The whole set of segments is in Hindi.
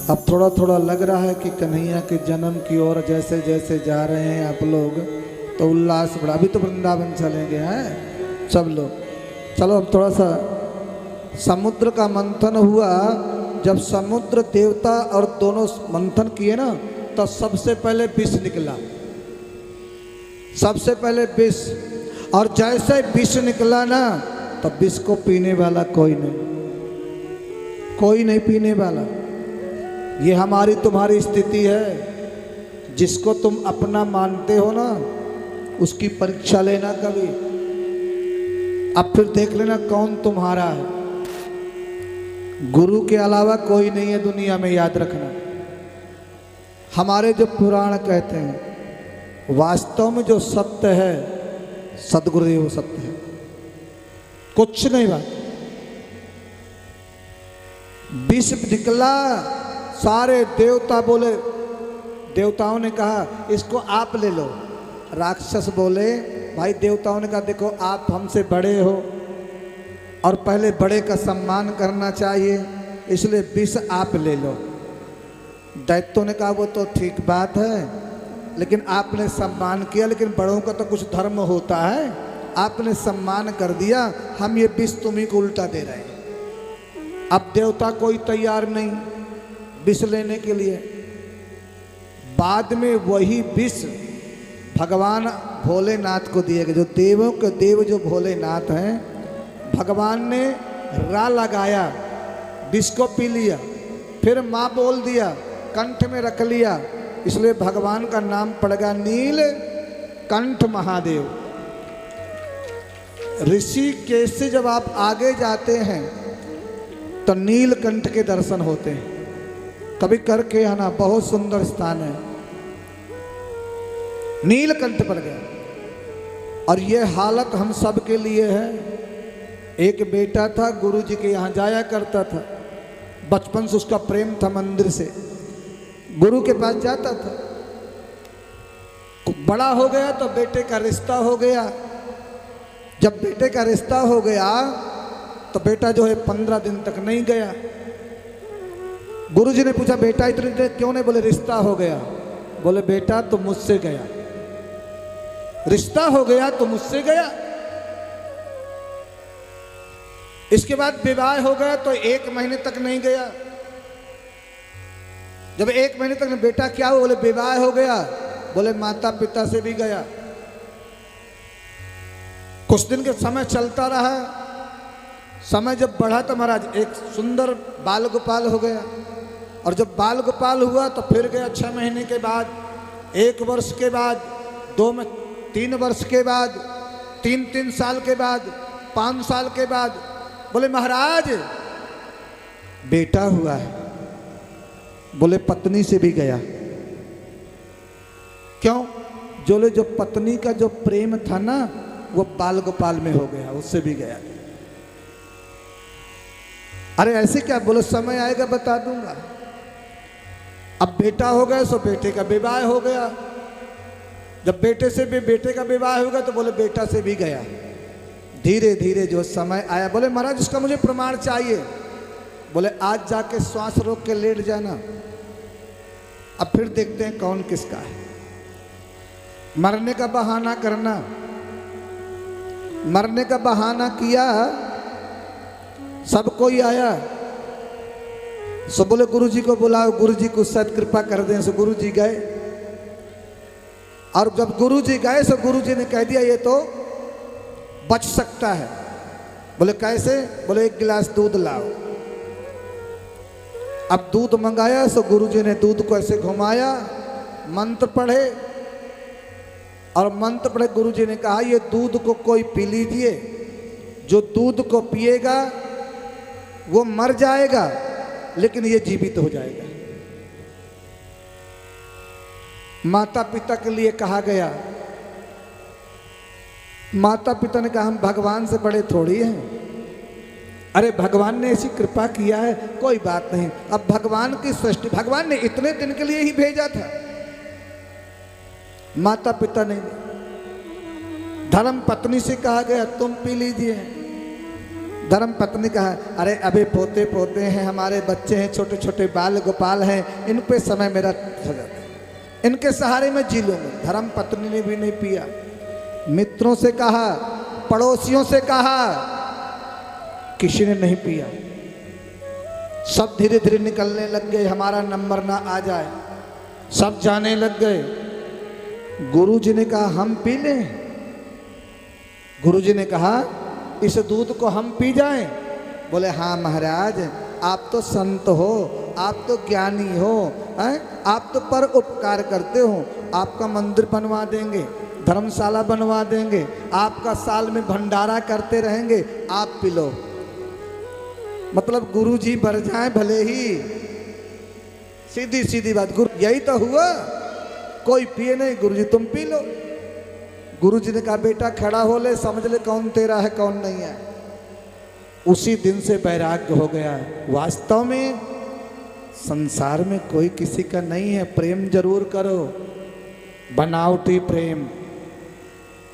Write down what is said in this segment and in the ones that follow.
अब थोड़ा थोड़ा लग रहा है कि कन्हैया के जन्म की ओर जैसे जैसे जा रहे हैं आप लोग, तो उल्लास बढ़ा। अभी तो वृंदावन चलेंगे हैं सब लोग। चलो अब थोड़ा सा समुद्र का मंथन हुआ। जब समुद्र देवता और दोनों मंथन किए ना, तो सबसे पहले विष निकला, सबसे पहले विष। और जैसे विष निकला ना, तो विष को पीने वाला कोई नहीं, कोई नहीं पीने वाला। ये हमारी तुम्हारी स्थिति है। जिसको तुम अपना मानते हो ना, उसकी परीक्षा लेना कभी। अब फिर देख लेना कौन तुम्हारा है। गुरु के अलावा कोई नहीं है दुनिया में, याद रखना। हमारे जो पुराण कहते हैं, वास्तव में जो सत्य है सदगुरुदेव सत्य है, कुछ नहीं बात। विष निकला, सारे देवता बोले, देवताओं ने कहा इसको आप ले लो। राक्षस बोले, भाई देवताओं ने कहा देखो आप हमसे बड़े हो और पहले बड़े का सम्मान करना चाहिए, इसलिए विष आप ले लो। दैत्यों ने कहा वो तो ठीक बात है, लेकिन आपने सम्मान किया, लेकिन बड़ों का तो कुछ धर्म होता है, आपने सम्मान कर दिया, हम ये विष तुम्ही को उल्टा दे रहे हैं। अब देवता कोई तैयार नहीं विष लेने के लिए। बाद में वही विष भगवान भोलेनाथ को दिए गए। जो देवों के देव जो भोलेनाथ हैं, भगवान ने रा लगाया, विष को पी लिया, फिर माँ बोल दिया, कंठ में रख लिया, इसलिए भगवान का नाम पड़ गया नील कंठ महादेव। ऋषिकेश से जब आप आगे जाते हैं तो नीलकंठ के दर्शन होते हैं। कभी करके आना, बहुत सुंदर स्थान है। नीलकंठ पड़ गया। और ये हालत हम सब के लिए है। एक बेटा था, गुरु जी के यहाँ जाया करता था, बचपन से उसका प्रेम था, मंदिर से गुरु के पास जाता था। बड़ा हो गया तो बेटे का रिश्ता हो गया। जब बेटे का रिश्ता हो गया तो बेटा जो है 15 दिन तक नहीं गया। गुरु जी ने पूछा बेटा इतनी देर क्यों नहीं? बोले रिश्ता हो गया। बोले बेटा तो मुझसे गया, रिश्ता हो गया तो मुझसे गया। इसके बाद विवाह हो गया तो 1 महीने तक नहीं गया। जब 1 महीने तक बेटा क्या हुआ? बोले विवाह हो गया। बोले माता पिता से भी गया। कुछ दिन के समय चलता रहा। समय जब बढ़ा तो महाराज एक सुंदर बाल गोपाल हो गया। और जब बाल गोपाल हुआ तो फिर गया 6 महीने के बाद, 1 वर्ष के बाद, 3 वर्ष के बाद, 3 साल के बाद, 5 साल के बाद। बोले महाराज बेटा हुआ है। बोले पत्नी से भी गया। क्यों? जो पत्नी का जो प्रेम था ना, वो बाल गोपाल में हो गया, उससे भी गया। अरे ऐसे क्या? बोले समय आएगा बता दूंगा। अब बेटा हो गया सो बेटे का विवाह हो गया। जब बेटे से भी बेटे का विवाह हो गया तो बोले बेटा से भी गया। धीरे धीरे जो समय आया, बोले महाराज इसका मुझे प्रमाण चाहिए। बोले आज जाके श्वास रोक के लेट जाना, अब फिर देखते हैं कौन किसका है। मरने का बहाना करना। मरने का बहाना किया, सब कोई आया। सो बोले गुरु जी को बुलाओ, गुरु जी को शायद कृपा कर दें। सो गुरु जी गए। और जब गुरु जी गए सो गुरु जी ने कह दिया ये तो बच सकता है। बोले कैसे? बोले 1 गिलास दूध लाओ। अब दूध मंगाया सो गुरु जी ने दूध को ऐसे घुमाया, मंत्र पढ़े। और मंत्र पढ़े गुरु जी ने कहा ये दूध को कोई पी लीजिए, जो दूध को पिएगा वो मर जाएगा लेकिन ये जीवित हो जाएगा। माता पिता के लिए कहा गया। माता पिता ने कहा हम भगवान से बड़े थोड़ी हैं। अरे भगवान ने ऐसी कृपा किया है, कोई बात नहीं। अब भगवान की सृष्टि, भगवान ने इतने दिन के लिए ही भेजा था। माता पिता ने, धर्म पत्नी से कहा गया तुम पी लीजिए। धर्म पत्नी कहा, अरे अभी पोते पोते हैं, हमारे बच्चे हैं, छोटे छोटे बाल गोपाल हैं, इन पे समय मेरा हो जाता है, इनके सहारे मैं जी लूँगा। धर्म पत्नी ने भी नहीं पिया। मित्रों से कहा, पड़ोसियों से कहा, किसी ने नहीं पिया। सब धीरे धीरे निकलने लग गए, हमारा नंबर ना आ जाए, सब जाने लग गए। गुरुजी ने कहा, हम पी लें? गुरुजी ने कहा, इस दूध को हम पी जाएं? बोले, हाँ महाराज, आप तो संत हो, आप तो ज्ञानी हो, हैं? आप तो पर उपकार करते हो, आपका मंदिर बनवा देंगे, धर्मशाला बनवा देंगे, आपका साल में भंडारा करते रहेंगे, आप पी लो। मतलब गुरुजी बर जाए भले ही, सीधी सीधी बात। गुरु यही तो हुआ, कोई पिए नहीं, गुरुजी तुम पी लो। गुरुजी ने कहा, बेटा खड़ा हो ले, समझ ले कौन तेरा है कौन नहीं है। उसी दिन से वैराग्य हो गया। वास्तव में संसार में कोई किसी का नहीं है, प्रेम जरूर करो, बनावटी प्रेम।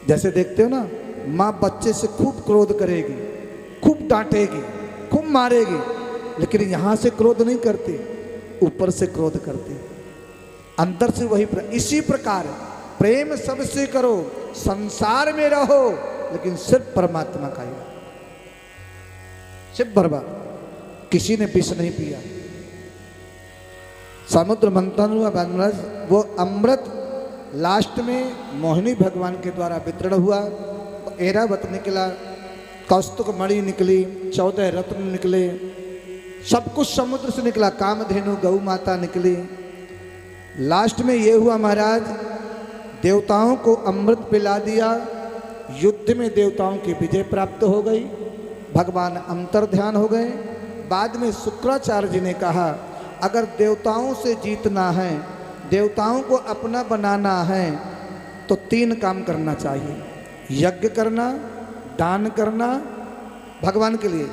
जैसे देखते हो ना, माँ बच्चे से खूब क्रोध करेगी, खूब डांटेगी, खूब मारेगी, लेकिन यहाँ से क्रोध नहीं करती, ऊपर से क्रोध करती, अंदर से वही इसी प्रकार प्रेम सबसे करो, संसार में रहो, लेकिन सिर्फ परमात्मा का ही, सिर्फ बर्बाद। किसी ने विष नहीं पिया। समुद्र मंथन हुआ, वो अमृत लास्ट में मोहिनी भगवान के द्वारा वितरण हुआ। ऐरावत निकला, कौस्तुभ मणि निकली, 14 रत्न निकले, सब कुछ समुद्र से निकला, कामधेनु गौ माता निकली। लास्ट में ये हुआ महाराज, देवताओं को अमृत पिला दिया, युद्ध में देवताओं की विजय प्राप्त हो गई, भगवान अंतर्ध्यान हो गए। बाद में शुक्राचार्य जी ने कहा, अगर देवताओं से जीतना है, देवताओं को अपना बनाना है, तो 3 काम करना चाहिए, यज्ञ करना, दान करना, भगवान के लिए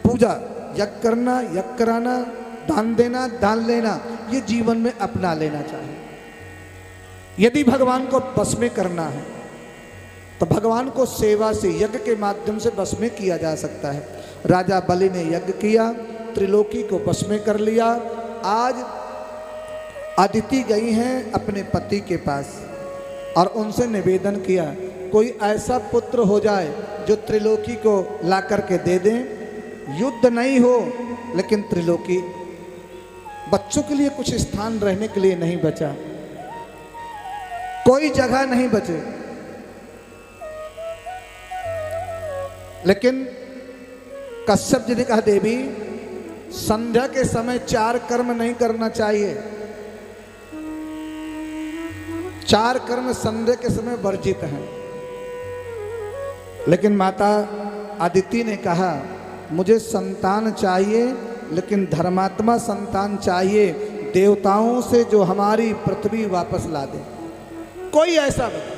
पूजा, यज्ञ करना, यज्ञ कराना, दान देना, दान लेना, ये जीवन में अपना लेना चाहिए। यदि भगवान को बस में करना है, तो भगवान को सेवा से, यज्ञ के माध्यम से बस में किया जा सकता है। राजा बलि ने यज्ञ किया, त्रिलोकी को बस में कर लिया। आज अदिति गई हैं अपने पति के पास और उनसे निवेदन किया, कोई ऐसा पुत्र हो जाए जो त्रिलोकी को ला करके दे दें, युद्ध नहीं हो, लेकिन त्रिलोकी, बच्चों के लिए कुछ स्थान रहने के लिए नहीं बचा, कोई जगह नहीं बचे। लेकिन कश्यप जी ने कहा, देवी संध्या के समय 4 कर्म नहीं करना चाहिए, 4 कर्म संध्या के समय वर्जित हैं। लेकिन माता अदिति ने कहा, मुझे संतान चाहिए, लेकिन धर्मात्मा संतान चाहिए, देवताओं से जो हमारी पृथ्वी वापस ला दे, कोई ऐसा बता।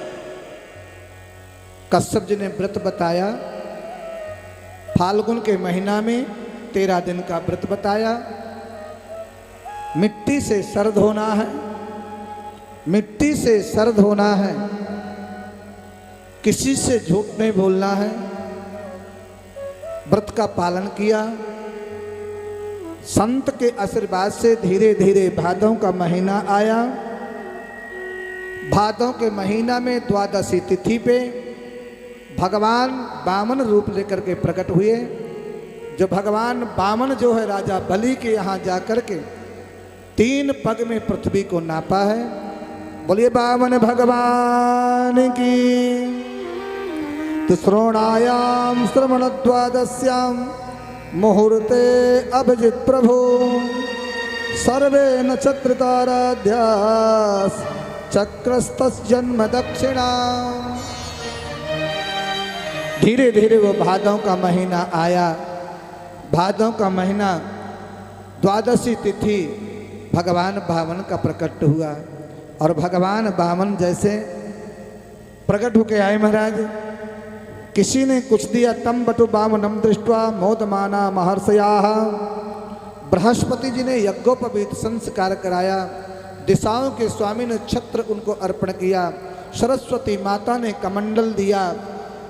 कश्यप जी ने व्रत बताया, फाल्गुन के महीना में 13 दिन का व्रत बताया। मिट्टी से सर्द होना है, मिट्टी से सर्द होना है, किसी से झूठ नहीं बोलना है। व्रत का पालन किया। संत के आशीर्वाद से धीरे धीरे भादों का महीना आया। भादों के महीना में द्वादशी तिथि पे भगवान वामन रूप लेकर के प्रकट हुए। जो भगवान वामन जो है, राजा बलि के यहाँ जाकर के 3 पग में पृथ्वी को नापा है। बोलिए वामन भगवान की। तो श्रोणायाम श्रवण द्वादश्याम मुहूर्ते अभिजित प्रभु सर्वे नक्षत्र ताराध्यास चक्रस्तस् जन्म दक्षिणा। धीरे धीरे वो भादों का महीना आया। भादों का महीना द्वादशी तिथि भगवान वामन का प्रकट हुआ। और भगवान वामन जैसे प्रकट होके आए महाराज, किसी ने कुछ दिया, तम बटु वामनम दृष्ट्वा मोदमाना महर्षया। बृहस्पति जी ने यज्ञोपवीत संस्कार कराया। दिशाओं के स्वामी ने छत्र उनको अर्पण किया। सरस्वती माता ने कमंडल दिया।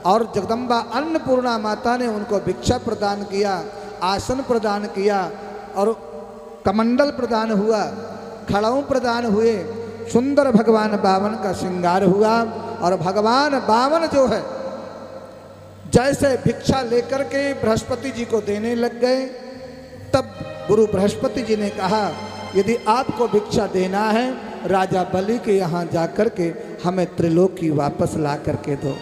और जगदम्बा अन्नपूर्णा माता ने उनको भिक्षा प्रदान किया, आसन प्रदान किया और कमंडल प्रदान हुआ, खड़ाऊ प्रदान हुए, सुंदर भगवान बामन का श्रृंगार हुआ। और भगवान बामन जो है जैसे भिक्षा लेकर के बृहस्पति जी को देने लग गए, तब गुरु बृहस्पति जी ने कहा यदि आपको भिक्षा देना है राजा बलि के यहाँ जाकर के हमें त्रिलोकी वापस ला करके दो।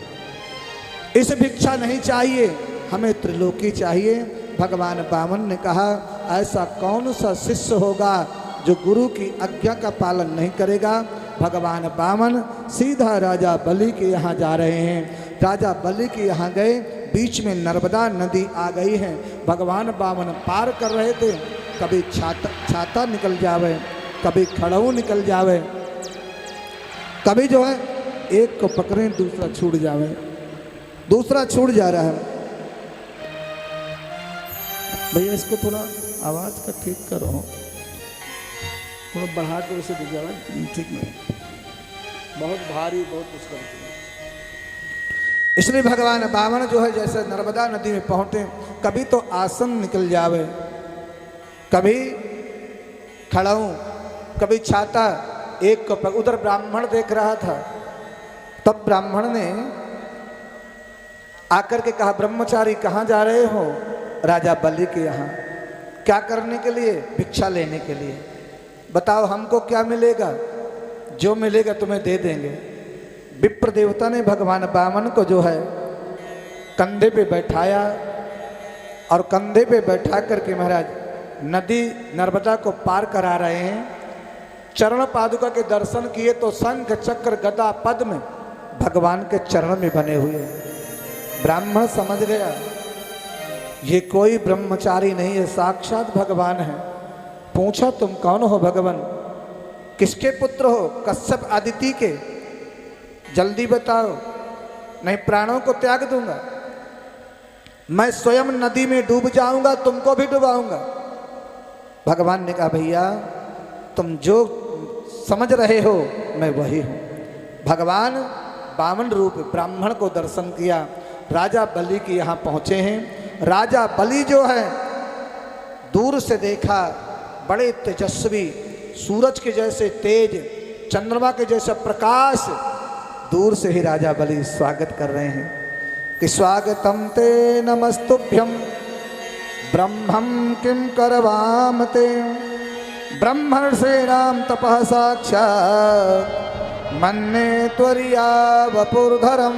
इस भिक्षा नहीं चाहिए, हमें त्रिलोकी चाहिए। भगवान बामन ने कहा ऐसा कौन सा शिष्य होगा जो गुरु की आज्ञा का पालन नहीं करेगा। भगवान बामन सीधा राजा बलि के यहाँ जा रहे हैं। राजा बलि के यहाँ गए, बीच में नर्मदा नदी आ गई है। भगवान बामन पार कर रहे थे, कभी छाता निकल जावे, कभी खड़ाऊ निकल जावे, कभी जो है एक को पकड़े दूसरा छूट जावे, दूसरा छूट जा रहा है। भैया इसको थोड़ा आवाज़ का ठीक करो, थोड़ा बढ़ा के उसे दीजिए, ठीक नहीं, बहुत भारी, बहुत मुश्किल। इसलिए भगवान बामन जो है जैसे नर्मदा नदी में पहुंचे, कभी तो आसन निकल जावे, कभी खड़ाऊं, कभी छाता, एक को उधर ब्राह्मण देख रहा था। तब ब्राह्मण ने आकर के कहा ब्रह्मचारी कहाँ जा रहे हो? राजा बलि के यहाँ। क्या करने के लिए? भिक्षा लेने के लिए। बताओ हमको क्या मिलेगा? जो मिलेगा तुम्हें दे देंगे। विप्र देवता ने भगवान बामन को जो है कंधे पे बैठाया और कंधे पे बैठा करके महाराज नदी नर्मदा को पार करा रहे हैं। चरण पादुका के दर्शन किए तो शंख चक्र गदा पद्म भगवान के चरण में बने हुए। ब्राह्मण समझ गया ये कोई ब्रह्मचारी नहीं है, साक्षात भगवान है। पूछा तुम कौन हो भगवान? किसके पुत्र हो? कश्यप आदिति के। जल्दी बताओ नहीं प्राणों को त्याग दूंगा, मैं स्वयं नदी में डूब जाऊंगा, तुमको भी डुबाऊंगा। भगवान ने कहा भैया तुम जो समझ रहे हो मैं वही हूं। भगवान बामन रूप ब्राह्मण को दर्शन किया। राजा बलि के यहाँ पहुँचे हैं। राजा बलि जो है दूर से देखा, बड़े तेजस्वी, सूरज के जैसे तेज, चंद्रमा के जैसा प्रकाश। दूर से ही राजा बलि स्वागत कर रहे हैं कि स्वागतम ते नमस्तुभ्यम ब्रह्मं किं करवाम ते ब्रह्मर्षीणां तपः साक्षात् मन्ये त्वरिया वपुर्धरम।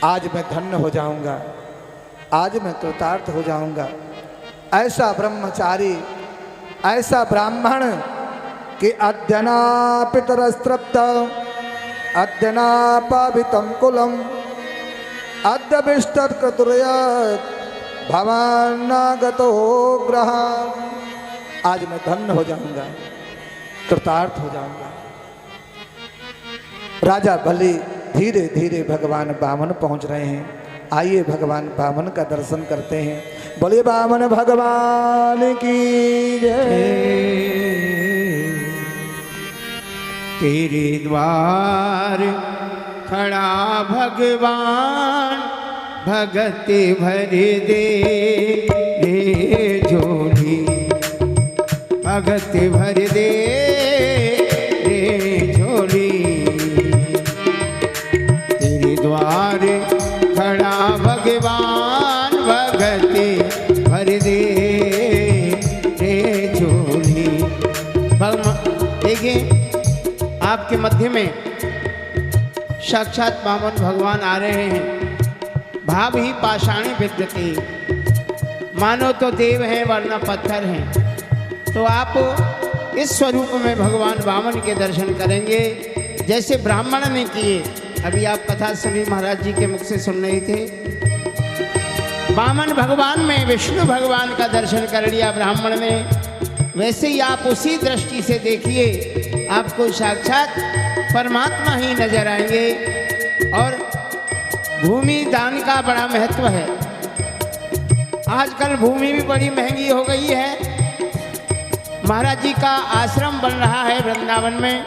आज मैं धन्य हो जाऊंगा, आज मैं कृतार्थ हो जाऊंगा। ऐसा ब्रह्मचारी, ऐसा ब्राह्मण कि अद्यना पितरस्तृप्त अद्यनापावितं कुलम अद्यभिष्टकृतुर्यत् भवान्नागतो ग्रहाम्। आज मैं धन्य हो जाऊंगा, कृतार्थ हो जाऊंगा। राजा बलि धीरे धीरे भगवान बामन पहुंच रहे हैं। आइए भगवान बामन का दर्शन करते हैं। बोलिए बामन भगवान की जय। तेरे द्वार खड़ा भगवान भगत भर दे रे झोली, भगत भर दे रे झोली। तेरे द्वार खड़ा भगवान भगत भर दे रे झोली। देखिए आपके मध्य में साक्षात बामन भगवान आ रहे हैं। भाव ही पाषाणी विद्यते, मानो तो देव हैं वरना पत्थर हैं। तो आप इस स्वरूप में भगवान बामन के दर्शन करेंगे जैसे ब्राह्मण ने किए। अभी आप कथा सुनी महाराज जी के मुख से सुन रहे थे। बामन भगवान में विष्णु भगवान का दर्शन कर लिया ब्राह्मण ने, वैसे ही आप उसी दृष्टि से देखिए, आपको साक्षात परमात्मा ही नजर आएंगे। और भूमि दान का बड़ा महत्व है। आजकल भूमि भी बड़ी महंगी हो गई है। महाराज जी का आश्रम बन रहा है वृंदावन में।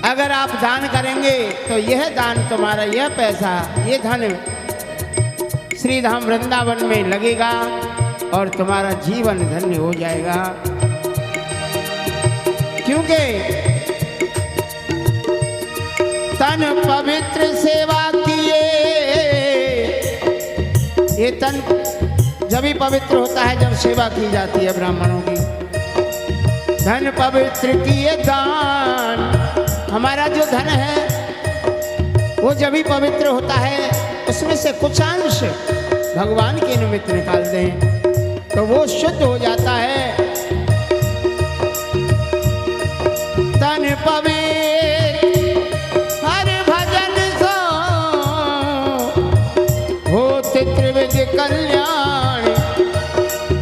अगर आप दान करेंगे तो यह दान तुम्हारा, यह पैसा, ये धन श्री धाम वृंदावन में लगेगा और तुम्हारा जीवन धन्य हो जाएगा। क्योंकि तन पवित्र सेवा किए, ये तन जब ही पवित्र होता है जब सेवा की जाती है ब्राह्मणों की। धन पवित्र किए दान, हमारा जो धन है वो जब भी पवित्र होता है उसमें से कुछ अंश भगवान के निमित्त निकाल दें तो वो शुद्ध हो जाता है। तन पवित्र हर भजन सो होत त्रिविध कल्याण।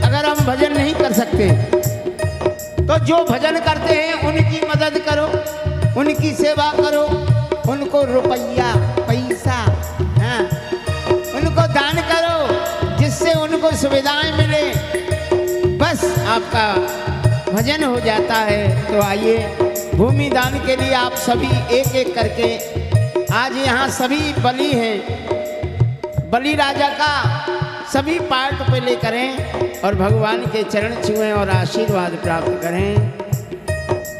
अगर हम भजन नहीं कर सकते तो जो भजन करते हैं उनकी मदद करो, उनकी सेवा करो, उनको रुपया पैसा, हाँ, उनको दान करो जिससे उनको सुविधाएं मिले, बस आपका भजन हो जाता है। तो आइए भूमि दान के लिए आप सभी एक एक करके, आज यहाँ सभी बलि हैं, बलि राजा का सभी पार्ट पहले करें और भगवान के चरण छुएं और आशीर्वाद प्राप्त करें।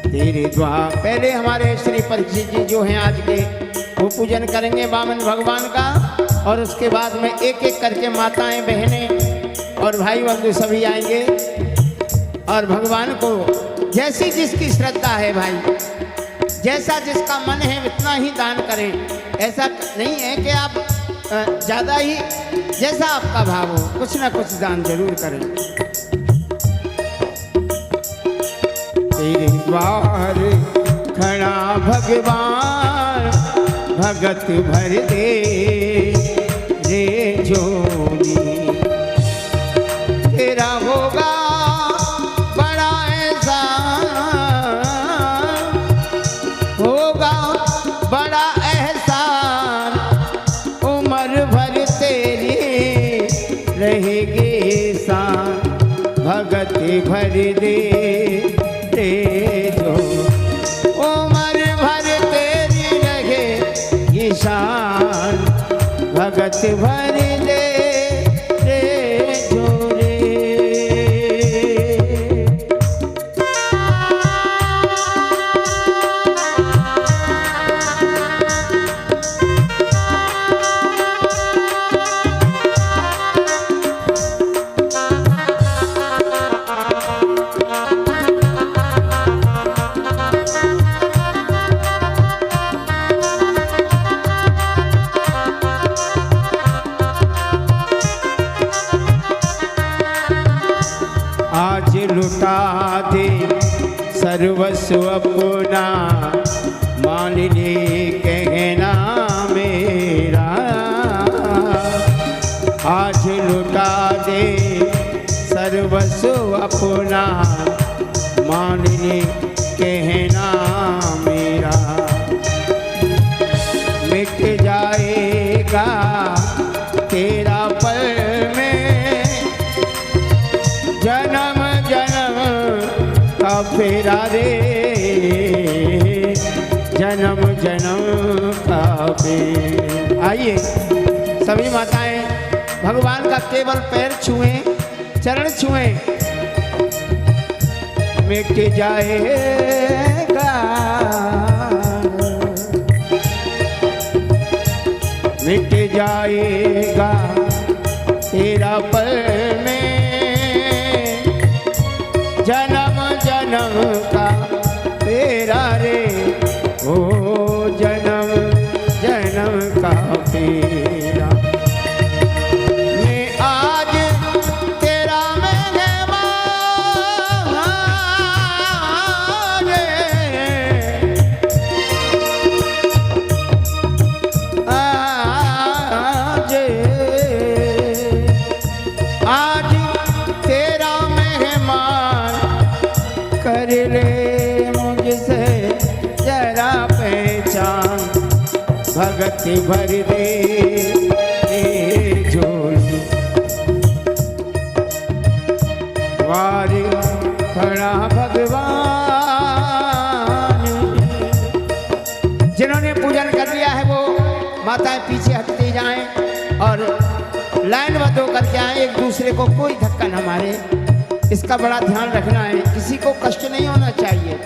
तेरे द्वार पहले हमारे श्री परीक्षित जी जो हैं आज के, वो पूजन करेंगे वामन भगवान का, और उसके बाद में एक एक करके माताएं, बहनें और भाई बंधु सभी आएंगे और भगवान को जैसी जिसकी श्रद्धा है भाई, जैसा जिसका मन है उतना ही दान करें। ऐसा नहीं है कि आप ज़्यादा ही, जैसा आपका भाव हो कुछ ना कुछ दान जरूर करें। तेरे द्वार खड़ा भगवान भगत भर दे रे जोगी, तेरा होगा बड़ा एहसान, होगा बड़ा एहसान, उम्र भर तेरी रहेगी शान, भगत भर दे जो उम्र भर तेरी रहे शान, भगत भर दे रे जो रे। आज लुटा दे सर्वस्व अपना, मान ले कहना मेरा। आज लुटा दे सर्वस्व अपना, मान ले कहना मेरा। मिट जाएगा तेरा पल में जन्म जन्म का फेरा रे, जन्म जन्म का फेरा। आइए सभी माताएं भगवान का केवल पैर छुएं, चरण छुएं। मिट जाएगा, मिट जाएगा तेरा पल में जन्म जन्म का तेरा रे, ओ जन्म जन्म का तेरा। मैं आज तेरा मेहमान आज तेरा मेहमान, कर ले मुझसे जरा पहचान, भगत भर दे झोली। वारे खड़ा भगवान माताएं पीछे हटते जाएं और लाइनबद्ध होकर के आए, एक दूसरे को कोई धक्का न मारे। इसका बड़ा ध्यान रखना है, किसी को कष्ट नहीं होना चाहिए।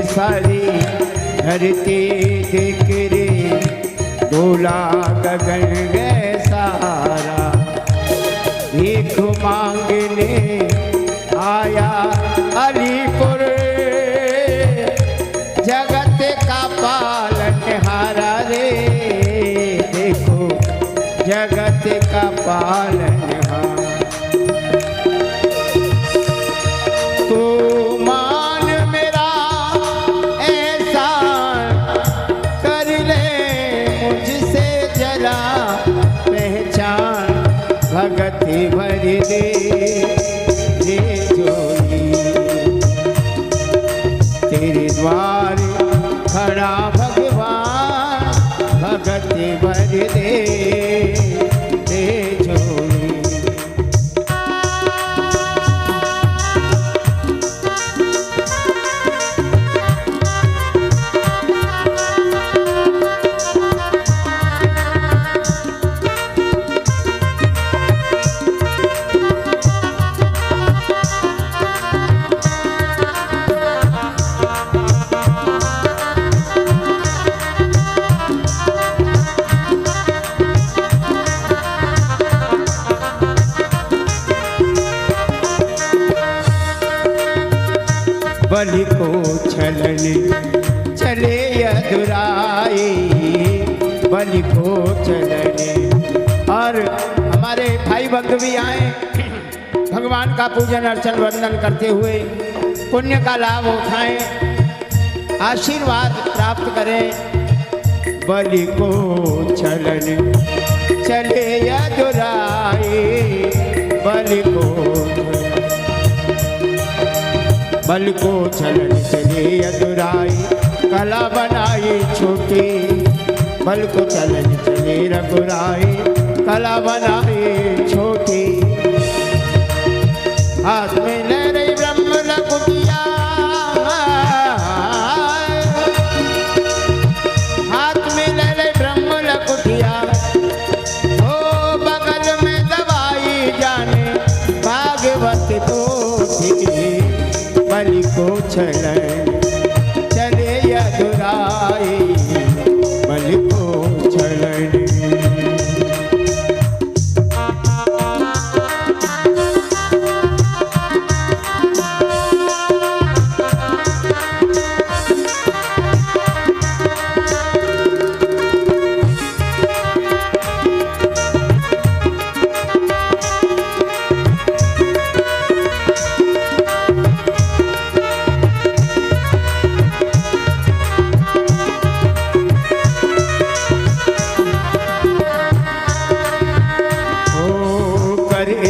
सारी धरती देख रे, डोला गगन है सारा, भीख मांगने आया अलीपुर, जगत का पालनहारा रे, देखो जगत का पालनहारा। तो भगति भर दे रे जोगी, तेरे द्वार खड़ा भगवान, भगति भर दे रे जोगी। बलि को छलने चले अधुराए, बलि को चलने। और हमारे भाई बंधु भी आए, भगवान का पूजन अर्चन वंदन करते हुए पुण्य का लाभ उठाएं, आशीर्वाद प्राप्त करें। बलि को छलने चले अधुराए, बलि को बल को छलन चले अधुराई, कला बनाई छोटी, बल को छलन चले रघुराई, कला बनाई छोटी। हाथ में ले रही ब्रह्म लकुटिया, हाथ में ले रही ब्रह्म लकुटिया, ओ बगल में दवाई जाने भागवत पोथी। बलि को छलन चले अधुराई, बलि को छलन।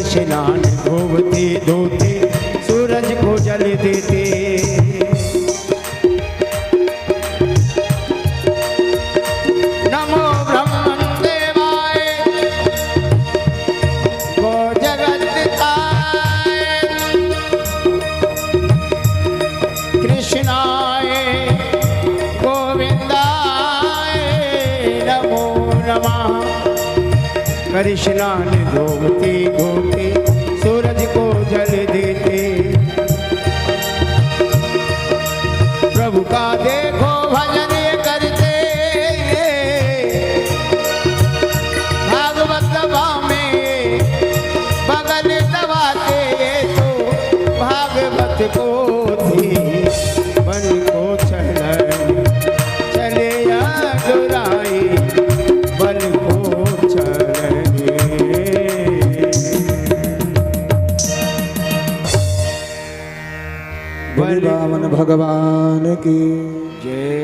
स्नान धोते धोते सूरज को जल देते, नमो ब्रह्मण देवाय गो जगत्ताय, कृष्णाय गोविंदाय नमो नमः। कर स्नान धोते धोते सूरज को जल देते, प्रभु का देखो भजन करते, भागवत सभा में बगल दबाते, तो भागवत पोथी। बल को छलन चले अधुराई, बल को छलन। वृंदावन भगवान की जय।